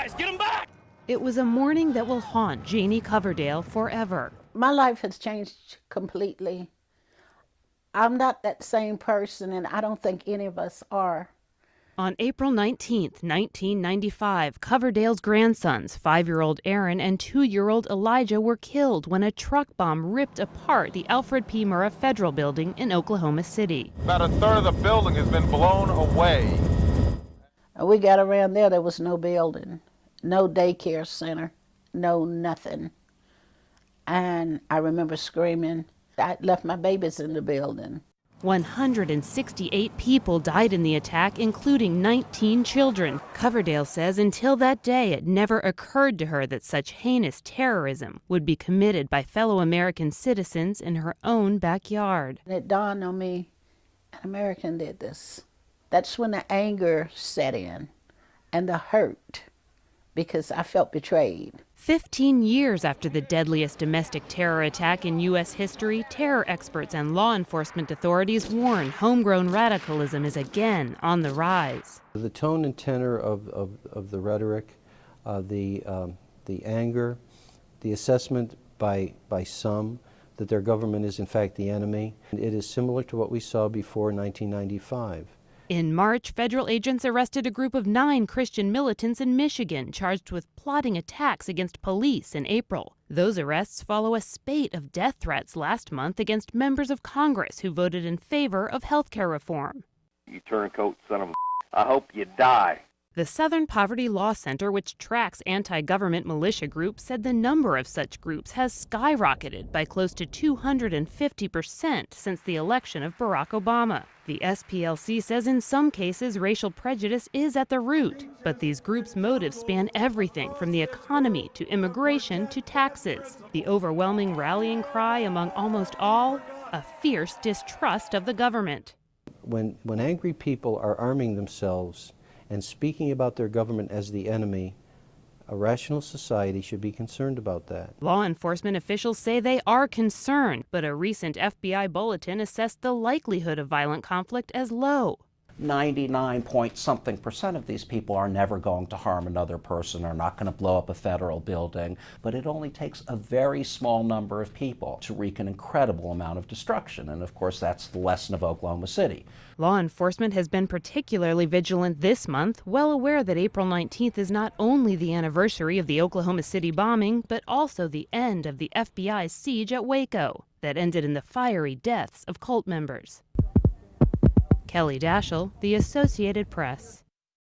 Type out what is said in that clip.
guys, get them back! It was a morning that will haunt Jannie Coverdale forever. My life has changed completely. I'm not that same person, and I don't think any of us are. On April 19, 1995, Coverdale's grandsons, 5-year-old Aaron and 2-year-old Elijah, were killed when a truck bomb ripped apart the Alfred P. Murrah Federal Building in Oklahoma City. About a third of the building has been blown away. We got around there was no building, no daycare center, no nothing. And I remember screaming. I left my babies in the building. 168 people died in the attack, including 19 children. Coverdale says until that day, it never occurred to her that such heinous terrorism would be committed by fellow American citizens in her own backyard. And it dawned on me, an American did this. That's when the anger set in and the hurt, because I felt betrayed. 15 years after the deadliest domestic terror attack in U.S. history, terror experts and law enforcement authorities warn homegrown radicalism is again on the rise. The tone and tenor of the rhetoric, the anger, the assessment by some that their government is in fact the enemy, it is similar to what we saw before 1995. In March, federal agents arrested a group of 9 Christian militants in Michigan charged with plotting attacks against police in April. Those arrests follow a spate of death threats last month against members of Congress who voted in favor of health care reform. You turncoat son of a... I hope you die. The Southern Poverty Law Center, which tracks anti-government militia groups, said the number of such groups has skyrocketed by close to 250% since the election of Barack Obama. The SPLC says in some cases racial prejudice is at the root, but these groups' motives span everything from the economy to immigration to taxes. The overwhelming rallying cry among almost all, a fierce distrust of the government. When angry people are arming themselves and speaking about their government as the enemy, a rational society should be concerned about that. Law enforcement officials say they are concerned, but a recent FBI bulletin assessed the likelihood of violent conflict as low. 99-point-something% of these people are never going to harm another person, are not going to blow up a federal building, but it only takes a very small number of people to wreak an incredible amount of destruction, and of course that's the lesson of Oklahoma City. Law enforcement has been particularly vigilant this month, well aware that April 19th is not only the anniversary of the Oklahoma City bombing, but also the end of the FBI's siege at Waco that ended in the fiery deaths of cult members. Kelly Daschle, The Associated Press.